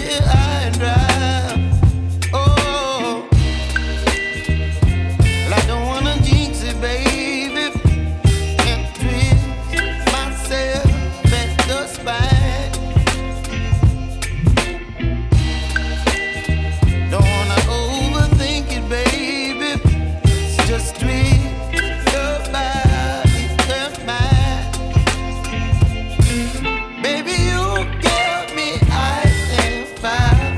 here high and dry. Oh, well, I don't wanna jinx it, baby, and twist myself at the spine. Don't wanna overthink it, baby. It's just twist your body and mine. Baby, you give me ice and fire.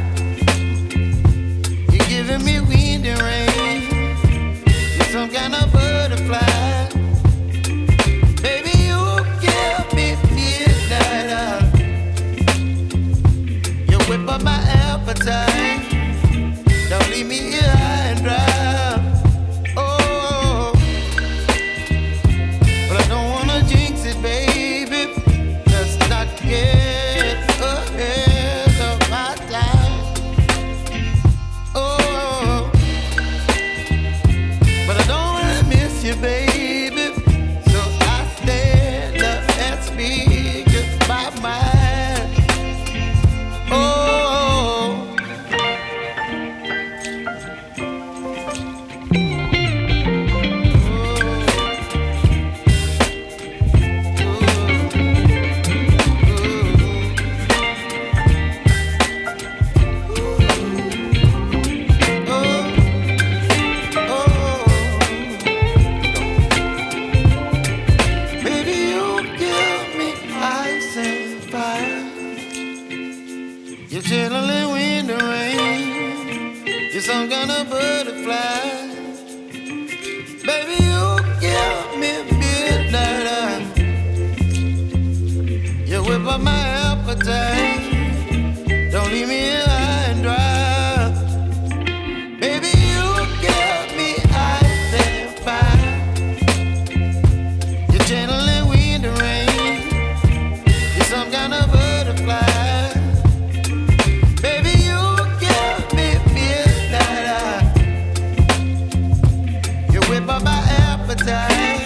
You're giving me wind and rain. You're some kind of butterfly. Baby, you give me midnight. You whip up my appetite. Don't leave me here high and dry. Oh, but I don't wanna jinx it, baby. Let's not get ahead of my time. Oh, but I don't wanna miss you, baby. So I stand up and speak just my mind. Oh. Baby, you give me ice and fire. You're chilling wind and rain. You're some kind of butterfly. Baby, you give me midnight. You whip up my appetite. Don't leave me here high and dry. Baby, you give me ice and fire. You're channeling wind and rain. You're some kind of butterfly. Baby, you give me midnight. You whip up my appetite.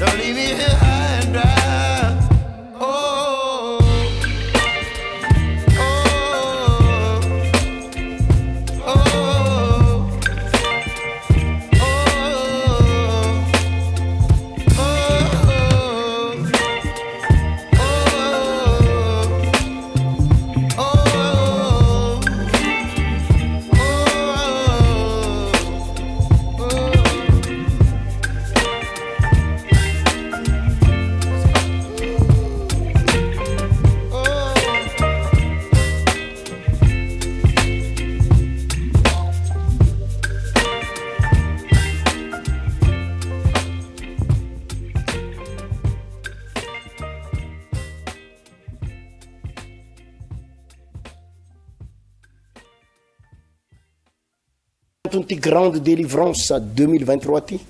Don't leave me here high and dry. Oh, oh, oh, oh, Ty grande délivrance 2023 ty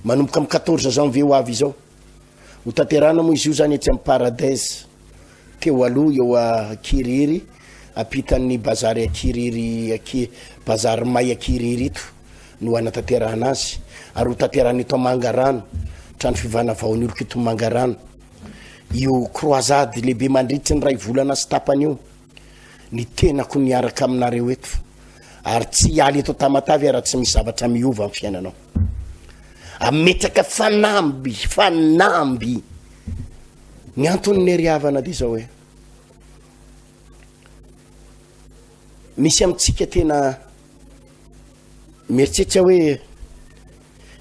manomboka amin'ny 14 janvier ho avy izao ho tanterana moa izy io zany etsy amin'ny paradise teo aloha eo a Kiriry apitan'ny bazary a Kiriry bazary may a Kiriry ito no anatanterana azy ary ho tanterana eto Mangarano trano fivana vaon'ny olo eto Mangarano io croisade lehibe mandritry ny ray volana sy tapany io ny tenako niaraka aminareo eto ary tsy aly eto Tamatavy ary tsy misy zavatra miova amin'ny fiainanao ametraka fanamby ny antony neriavana de zao hoe misy amitsika tena mieritseritra hoe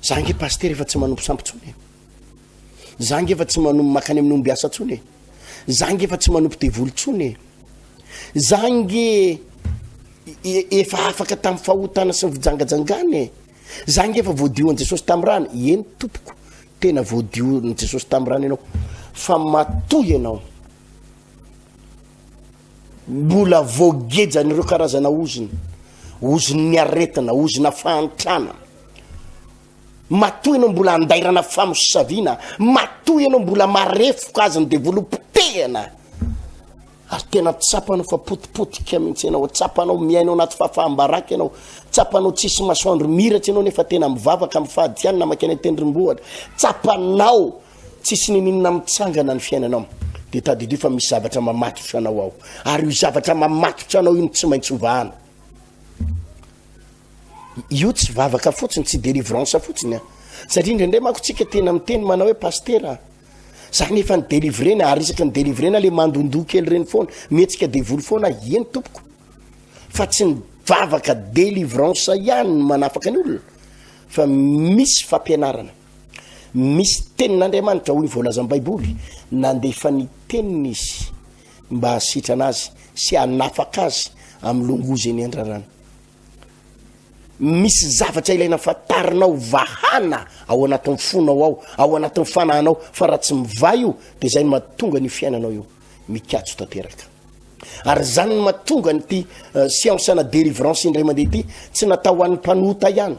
zange pasteur efa tsy manompo sampontsony zange efa tsy manompo makany amin'ny ombiasa tsony zange efa tsy manompo devolontsony zange efa afaka tamin'ny fahotana sy vijangajangany zange efa voadio an Jesosy tamin'ny rano eny tompoko tena voadio an Jesosy tamin'ny rano ianao fa matoy ianao mbola voagejany ireo karazana oziny aretina ozina fahantrana matoy ianao mbola andairana famosaviana matoy ianao mbola marefoka azy ny developena ary tena tsapanao fa potipotika mihitsy ianao tsapanao miainao anaty fahafahambaraka ianao tsapanao tsisy masoandro miratsa ianao nefa tena mivavaka amin'ny fahadianana makany tendrombohatra tsapanao tsisy ninina mitsangana ny fiainanao de tadidio fa misy zavatra mamatotra anao ao ary io zavatra mamatotra anao io tsy maintsy ovahana io tsy vavaka fotsiny tsy délivrance fotsiny a satria indraindray manko tsika tena miteny manao hoe pastera zany efa ny délivrena ary isaky ny délivrena le mandondoa kely reny foana mihetsika devoly foana eny tompoko fa tsy ny vavaka délivrance ihany no manafaka ny olona fa misy fampianarana misy tenin'Andriamanitra hoy voalazan'ny baiboly nandefa ny teniny izy mba hasitrana azy sy hanafaka azy amin'ny longozy eny andrarana misy zavatra ilaina fatarinao vahana ao anatin'ny fonao ao anatin'ny fanahinao fa raha tsy mivay io de zay no mahatonga ny fiainanao io mikatso tanteraka ary zany no mahatonga nyty siansana délivrance indray mandeha ty tsy natao an'ny mpanota ihany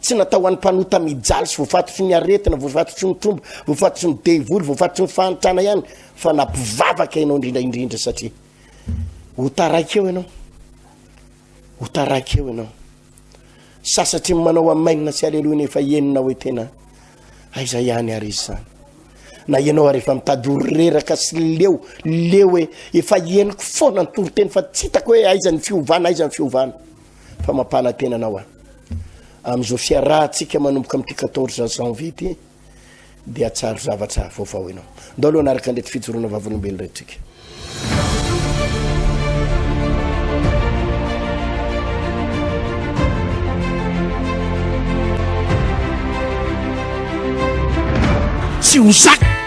tsy natao an'ny mpanota mijaly sy voafatotry ny aretina voafatotry ny trombo voafatotry ny devoly voafatotry ny fahantrana ihany fa nampivavaka ianao indrindraindrindra satria ho taraiky eo ianao sasatry manao amainina sy aleloina efa enina hoe tena aiza ihany ary izy zany na ianao rehefa mitady reraka sy leo hoe efa eniko foana ny toroteny fa tsy hitako hoe aiza ny fiovana fa mampana tena anao am'izao fiarahantsika manomboka amin'ity 14 janvier ty dia atsaro zavatra vaovao ianao ndao aloha anaraka andrety fijoroana vavolombelo rehetrika tsy ho zaka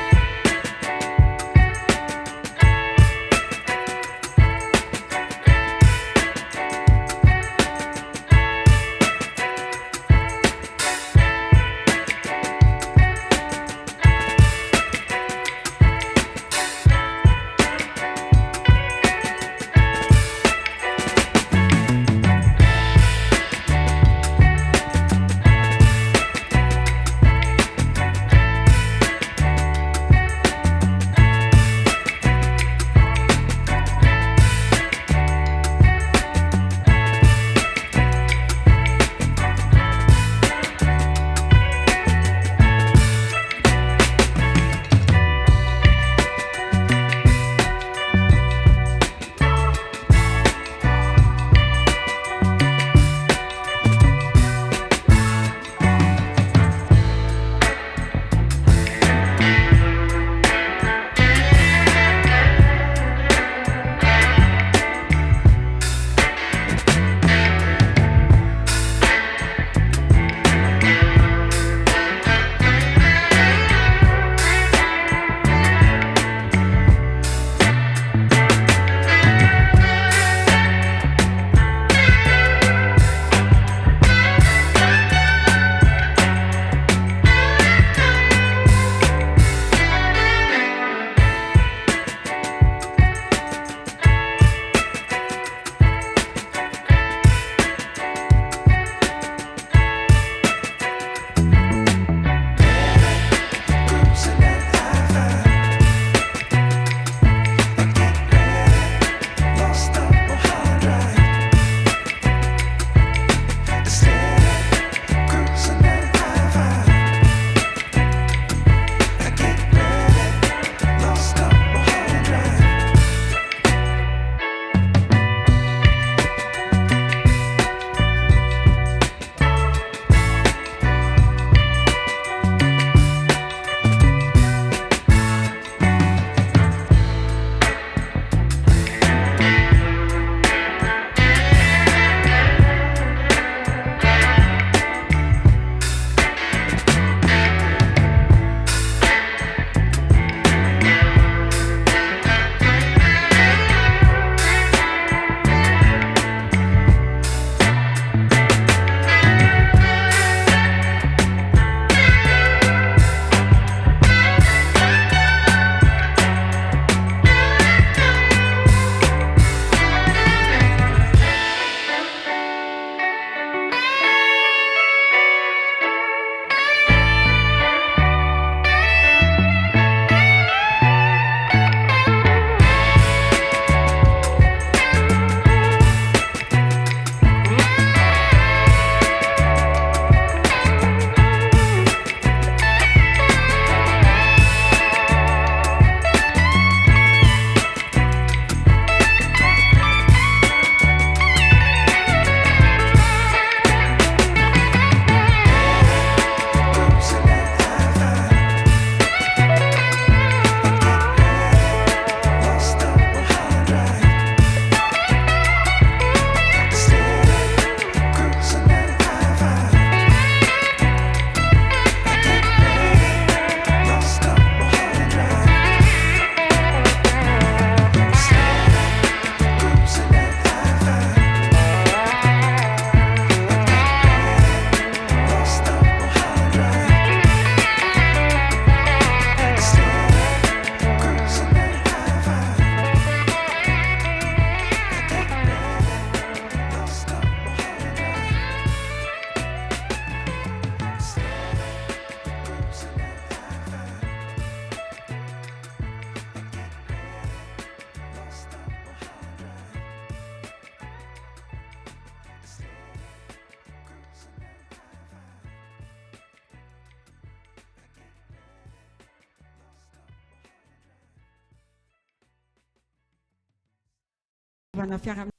fanaovana fiara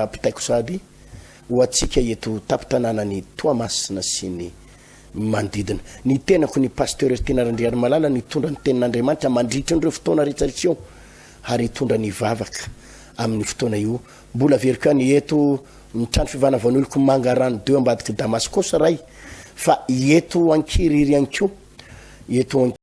pitaiko sady ho atsika eto tapitananany Toamasina sy ny mandidina ny tenako ny pasteur tena randriary malala ny tondra ny tenin'Andriamanitra mandritra ndreo fotoana rehetrarehetra io ary tondra ny vavaka amin'ny fotoana io mbola verika ny eto ny trano fivanavan'oloko mangarano 2 ambadiky Damascos ray fa eto ankiriry anko eto